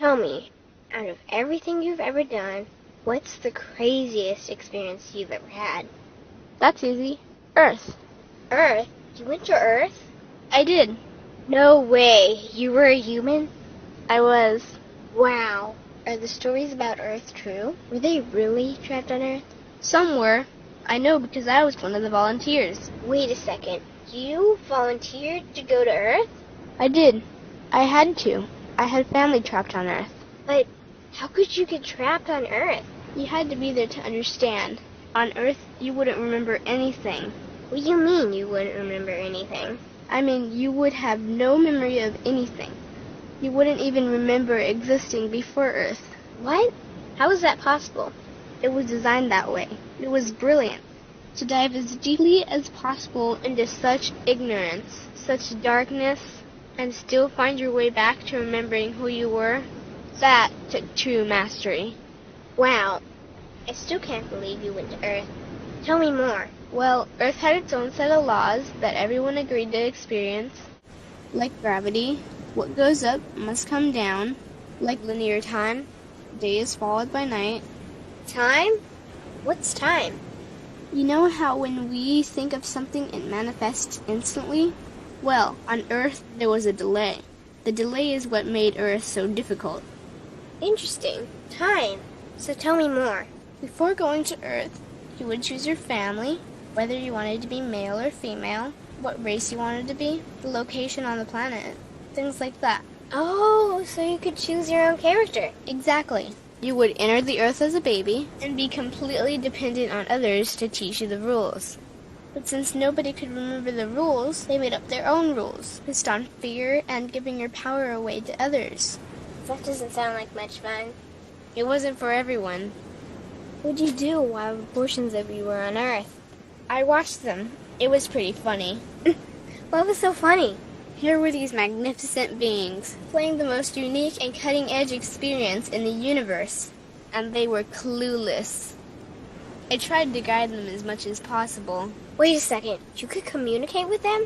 Tell me, out of everything you've ever done, what's the craziest experience you've ever had? That's easy. Earth. Earth? You went to Earth? I did. No way. You were a human? I was. Wow. Are the stories about Earth true? Were they really trapped on Earth? Some were. I know because I was one of the volunteers. Wait a second. You volunteered to go to Earth? I did. I had to. I had family trapped on Earth. But how could you get trapped on Earth? You had to be there to understand. On Earth, you wouldn't remember anything. What do you mean you wouldn't remember anything? I mean, you would have no memory of anything. You wouldn't even remember existing before Earth. What? How is that possible? It was designed that way. It was brilliant. To dive as deeply as possible into such ignorance, such darkness, and still find your way back to remembering who you were, that took true mastery. Wow. I still can't believe you went to Earth. Tell me more. Well, Earth had its own set of laws that everyone agreed to experience, like gravity. What goes up must come down, like linear time. Day is followed by night. Time? What's time? You know how when we think of something it manifests instantly? Well, on Earth there was a delay. The delay is what made Earth so difficult. Interesting. Time. So tell me more. Before going to Earth, you would choose your family, whether you wanted to be male or female, what race you wanted to be, the location on the planet, things like that. Oh, so you could choose your own character. Exactly. You would enter the Earth as a baby and be completely dependent on others to teach you the rules. But since nobody could remember the rules, they made up their own rules, based on fear and giving your power away to others. That doesn't sound like much fun. It wasn't for everyone. What'd you do while portions of you were on Earth? I watched them. It was pretty funny. What was so funny? Here were these magnificent beings, playing the most unique and cutting-edge experience in the universe, and they were clueless. I tried to guide them as much as possible. Wait a second, you could communicate with them?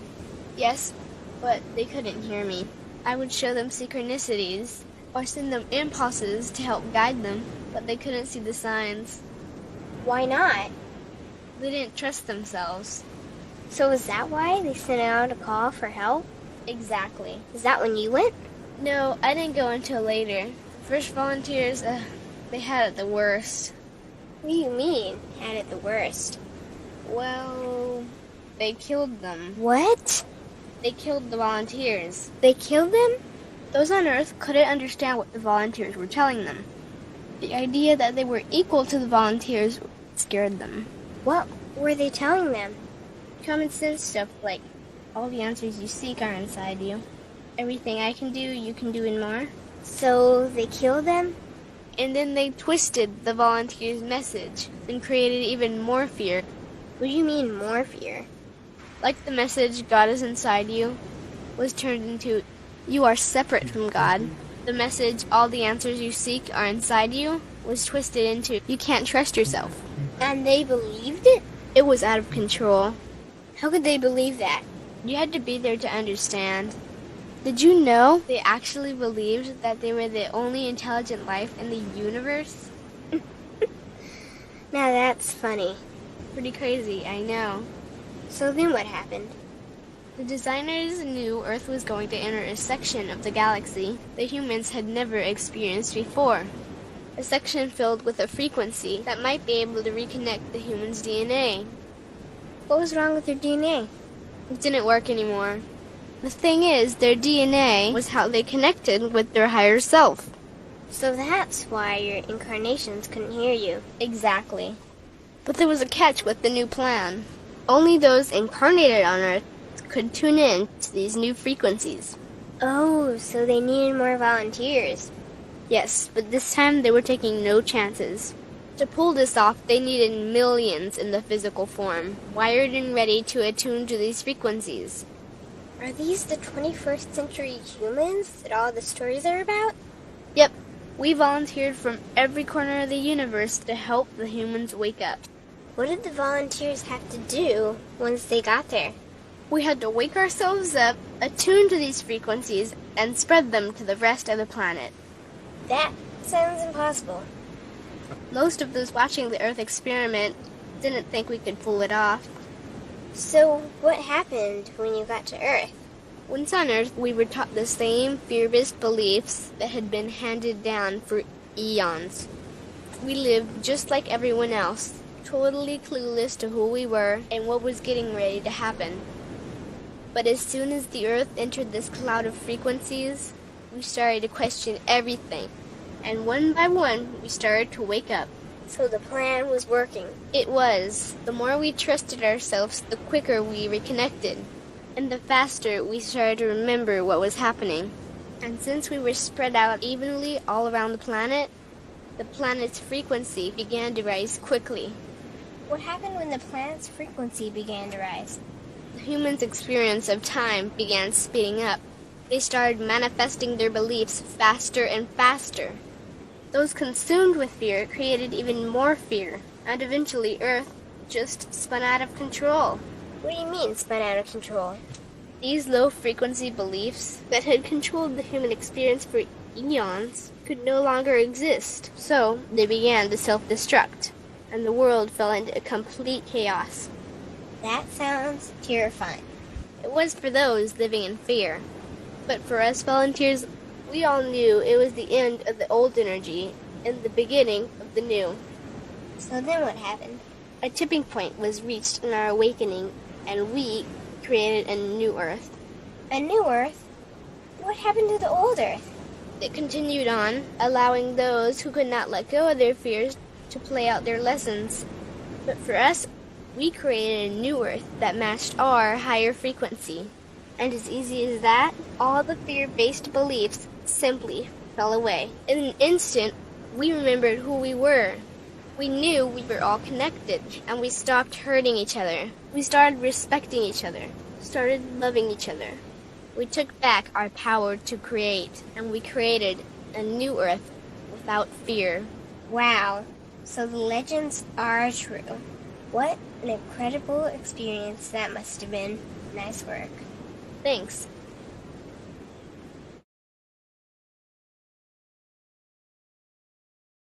Yes, but they couldn't hear me. I would show them synchronicities, or send them impulses to help guide them, but they couldn't see the signs. Why not? They didn't trust themselves. So is that why they sent out a call for help? Exactly. Is that when you went? No, I didn't go until later. First volunteers, they had it the worst. What do you mean, had it the worst? Well, they killed them. What? They killed the volunteers. They killed them? Those on Earth couldn't understand what the volunteers were telling them. The idea that they were equal to the volunteers scared them. What were they telling them? Common sense stuff like, all the answers you seek are inside you. Everything I can do, you can do and more. So they killed them? And then they twisted the volunteers' message and created even more fear. What do you mean, more fear? Like the message, God is inside you, was turned into, you are separate from God. The message, all the answers you seek are inside you, was twisted into, you can't trust yourself. And they believed it? It was out of control. How could they believe that? You had to be there to understand. Did you know they actually believed that they were the only intelligent life in the universe? Now that's funny. Pretty crazy, I know. So then what happened? The designers knew Earth was going to enter a section of the galaxy that humans had never experienced before. A section filled with a frequency that might be able to reconnect the human's DNA. What was wrong with their DNA? It didn't work anymore. The thing is, their DNA was how they connected with their higher self. So that's why your incarnations couldn't hear you. Exactly. But there was a catch with the new plan. Only those incarnated on Earth could tune in to these new frequencies. Oh, so they needed more volunteers. Yes, but this time they were taking no chances. To pull this off, they needed millions in the physical form, wired and ready to attune to these frequencies. Are these the 21st century humans that all the stories are about? Yep. We volunteered from every corner of the universe to help the humans wake up. What did the volunteers have to do once they got there? We had to wake ourselves up, attune to these frequencies, and spread them to the rest of the planet. That sounds impossible. Most of those watching the Earth experiment didn't think we could pull it off. So, what happened when you got to Earth? Once on Earth, we were taught the same fear-based beliefs that had been handed down for eons. We lived just like everyone else, totally clueless to who we were and what was getting ready to happen. But as soon as the Earth entered this cloud of frequencies, we started to question everything. And one by one, we started to wake up. So the plan was working. It was. The more we trusted ourselves, the quicker we reconnected. And the faster we started to remember what was happening. And since we were spread out evenly all around the planet's frequency began to rise quickly. What happened when the planet's frequency began to rise? The humans' experience of time began speeding up. They started manifesting their beliefs faster and faster. Those consumed with fear created even more fear, and eventually Earth just spun out of control. What do you mean, spun out of control? These low-frequency beliefs that had controlled the human experience for eons could no longer exist, so they began to self-destruct, and the world fell into complete chaos. That sounds terrifying. It was for those living in fear, but for us volunteers, we all knew it was the end of the old energy and the beginning of the new. So then what happened? A tipping point was reached in our awakening, and we created a new Earth. A new Earth? What happened to the old Earth? It continued on, allowing those who could not let go of their fears to play out their lessons. But for us, we created a new Earth that matched our higher frequency. And as easy as that, all the fear-based beliefs simply fell away. In an instant, we remembered who we were. We knew we were all connected, and we stopped hurting each other. We started respecting each other, started loving each other. We took back our power to create, and we created a new Earth without fear. Wow, so the legends are true. What an incredible experience that must have been. Nice work. Thanks.